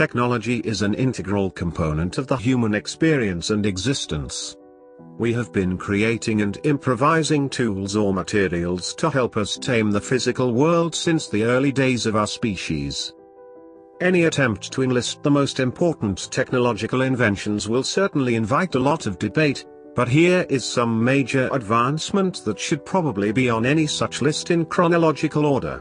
Technology is an integral component of the human experience and existence. We have been creating and improvising tools or materials to help us tame the physical world since the early days of our species. Any attempt to enlist the most important technological inventions will certainly invite a lot of debate, but here is some major advancement that should probably be on any such list in chronological order.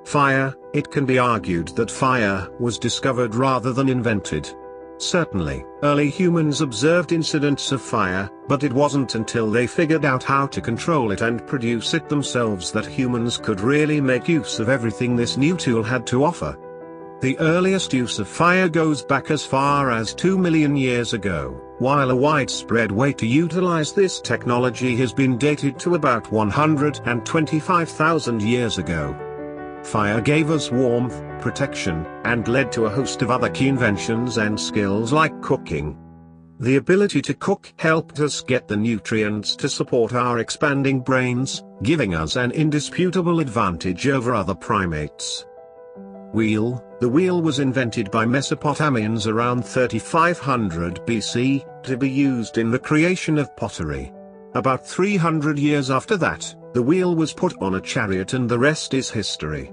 Fire. It can be argued that fire was discovered rather than invented. Certainly, early humans observed incidents of fire, but it wasn't until they figured out how to control it and produce it themselves that humans could really make use of everything this new tool had to offer. The earliest use of fire goes back as far as 2 million years ago, while a widespread way to utilize this technology has been dated to about 125,000 years ago. Fire gave us warmth, protection, and led to a host of other key inventions and skills like cooking. The ability to cook helped us get the nutrients to support our expanding brains, giving us an indisputable advantage over other primates. Wheel. The wheel was invented by Mesopotamians around 3500 BC, to be used in the creation of pottery. About 300 years after that, the wheel was put on a chariot and the rest is history.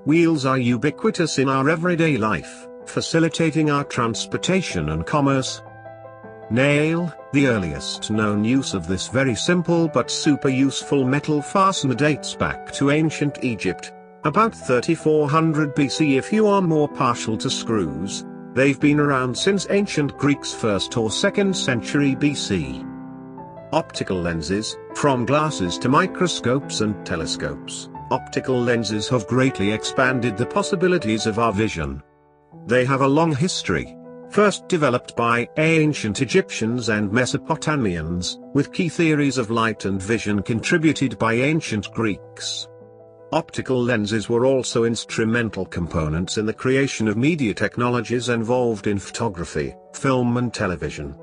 Wheels are ubiquitous in our everyday life, facilitating our transportation and commerce. Nail. The earliest known use of this very simple but super useful metal fastener dates back to ancient Egypt, about 3400 BC if you are more partial to screws. They've been around since ancient Greek's 1st or 2nd century BC. Optical lenses. From glasses to microscopes and telescopes, optical lenses have greatly expanded the possibilities of our vision. They have a long history. First developed by ancient Egyptians and Mesopotamians, with key theories of light and vision contributed by ancient Greeks. Optical lenses were also instrumental components in the creation of media technologies involved in photography, film and television.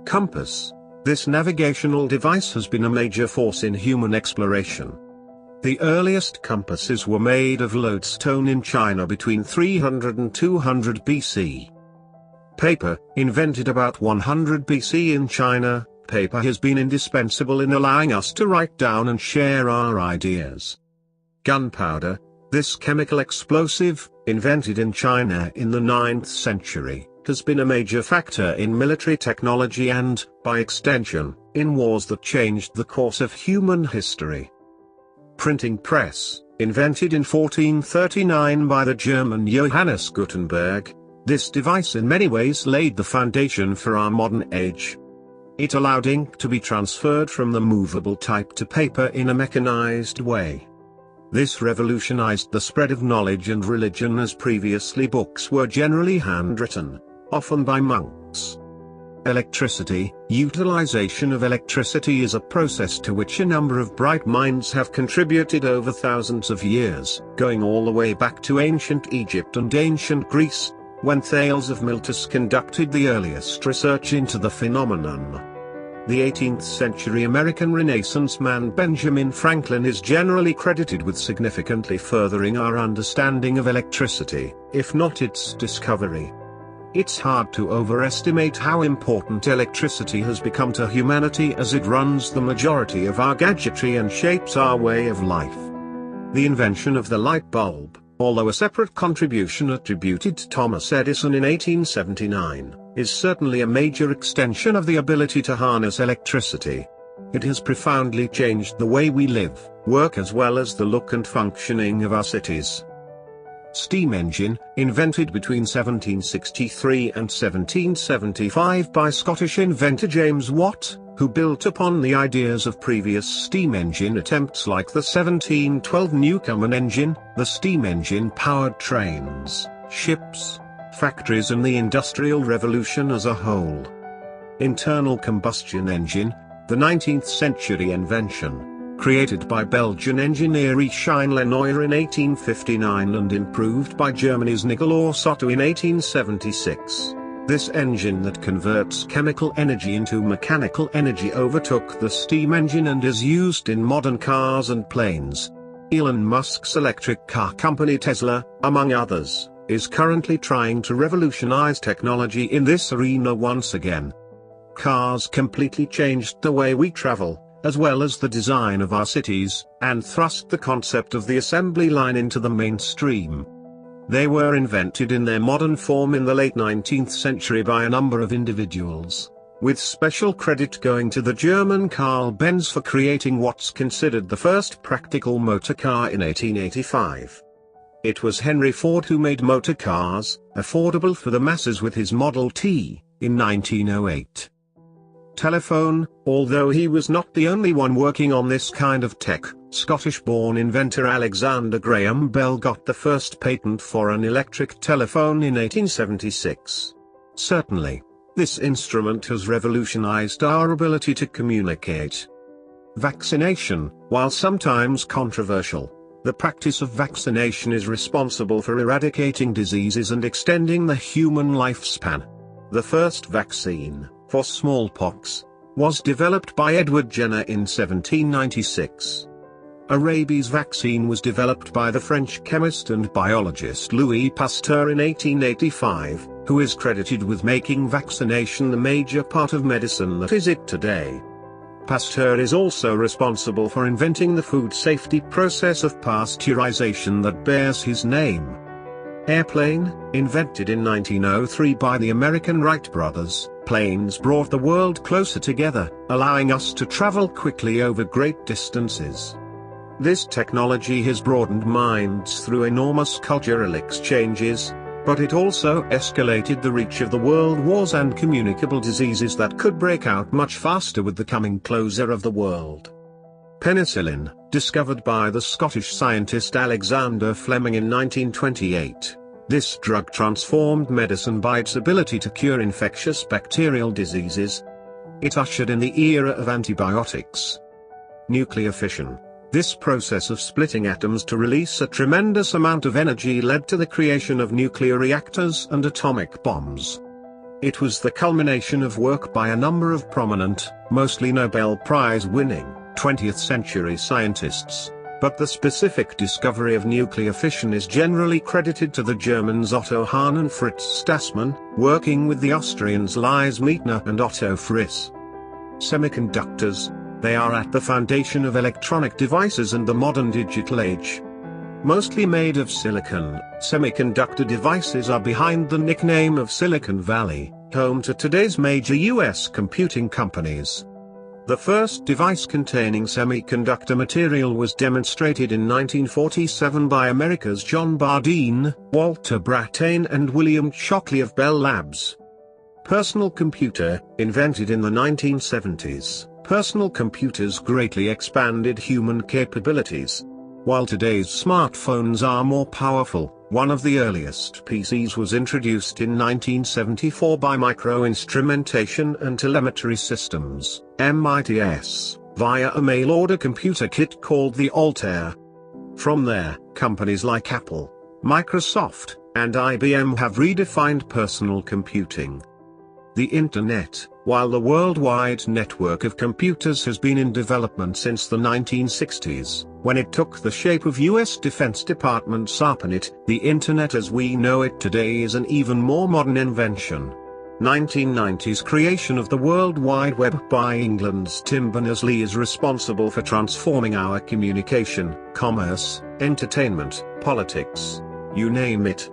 Compass. This navigational device has been a major force in human exploration. The earliest compasses were made of lodestone in China between 300 and 200 BC. Paper. Invented about 100 BC in China, paper has been indispensable in allowing us to write down and share our ideas. Gunpowder. This chemical explosive, invented in China in the 9th century, has been a major factor in military technology and, by extension, in wars that changed the course of human history. Printing press. Invented in 1439 by the German Johannes Gutenberg, this device in many ways laid the foundation for our modern age. It allowed ink to be transferred from the movable type to paper in a mechanized way. This revolutionized the spread of knowledge and religion, as previously books were generally handwritten, often by monks. Electricity. Utilization of electricity is a process to which a number of bright minds have contributed over thousands of years, going all the way back to ancient Egypt and ancient Greece, when Thales of Miletus conducted the earliest research into the phenomenon. The 18th century American Renaissance man Benjamin Franklin is generally credited with significantly furthering our understanding of electricity, if not its discovery. It's hard to overestimate how important electricity has become to humanity, as it runs the majority of our gadgetry and shapes our way of life. The invention of the light bulb, although a separate contribution attributed to Thomas Edison in 1879, is certainly a major extension of the ability to harness electricity. It has profoundly changed the way we live, work, as well as the look and functioning of our cities. Steam engine. Invented between 1763 and 1775 by Scottish inventor James Watt, who built upon the ideas of previous steam engine attempts like the 1712 Newcomen engine. The steam engine powered trains, ships, factories and the Industrial Revolution as a whole. Internal combustion engine. The 19th century invention, created by Belgian engineer Etienne Lenoir in 1859 and improved by Germany's Nicolaus Otto in 1876. This engine that converts chemical energy into mechanical energy overtook the steam engine and is used in modern cars and planes. Elon Musk's electric car company Tesla, among others, is currently trying to revolutionize technology in this arena once again. Cars completely changed the way we travel, as well as the design of our cities, and thrust the concept of the assembly line into the mainstream. They were invented in their modern form in the late 19th century by a number of individuals, with special credit going to the German Carl Benz for creating what's considered the first practical motor car in 1885. It was Henry Ford who made motor cars affordable for the masses with his Model T in 1908. Telephone, although he was not the only one working on this kind of tech, Scottish-born inventor Alexander Graham Bell got the first patent for an electric telephone in 1876. Certainly, this instrument has revolutionized our ability to communicate. Vaccination, while sometimes controversial, the practice of vaccination is responsible for eradicating diseases and extending the human lifespan. The first vaccine, for smallpox, was developed by Edward Jenner in 1796. A rabies vaccine was developed by the French chemist and biologist Louis Pasteur in 1885, who is credited with making vaccination the major part of medicine that is it today. Pasteur is also responsible for inventing the food safety process of pasteurization that bears his name. Airplane, invented in 1903 by the American Wright brothers, planes brought the world closer together, allowing us to travel quickly over great distances. This technology has broadened minds through enormous cultural exchanges, but it also escalated the reach of the world wars and communicable diseases that could break out much faster with the coming closure of the world. Penicillin, discovered by the Scottish scientist Alexander Fleming in 1928. This drug transformed medicine by its ability to cure infectious bacterial diseases. It ushered in the era of antibiotics. Nuclear fission. This process of splitting atoms to release a tremendous amount of energy led to the creation of nuclear reactors and atomic bombs. It was the culmination of work by a number of prominent, mostly Nobel Prize-winning, 20th century scientists, but the specific discovery of nuclear fission is generally credited to the Germans Otto Hahn and Fritz Strassmann, working with the Austrians Lise Meitner and Otto Friss. Semiconductors. They are at the foundation of electronic devices and the modern digital age. Mostly made of silicon, semiconductor devices are behind the nickname of Silicon Valley, home to today's major US computing companies. The first device containing semiconductor material was demonstrated in 1947 by America's John Bardeen, Walter Brattain and William Shockley of Bell Labs. Personal computer, invented in the 1970s. Personal computers greatly expanded human capabilities. While today's smartphones are more powerful, one of the earliest PCs was introduced in 1974 by Micro-Instrumentation and Telemetry Systems, MITS, via a mail-order computer kit called the Altair. From there, companies like Apple, Microsoft, and IBM have redefined personal computing. The Internet, while the worldwide network of computers has been in development since the 1960s, when it took the shape of US Defense Department's ARPANET, the Internet as we know it today is an even more modern invention. 1990s creation of the World Wide Web by England's Tim Berners-Lee is responsible for transforming our communication, commerce, entertainment, politics, you name it.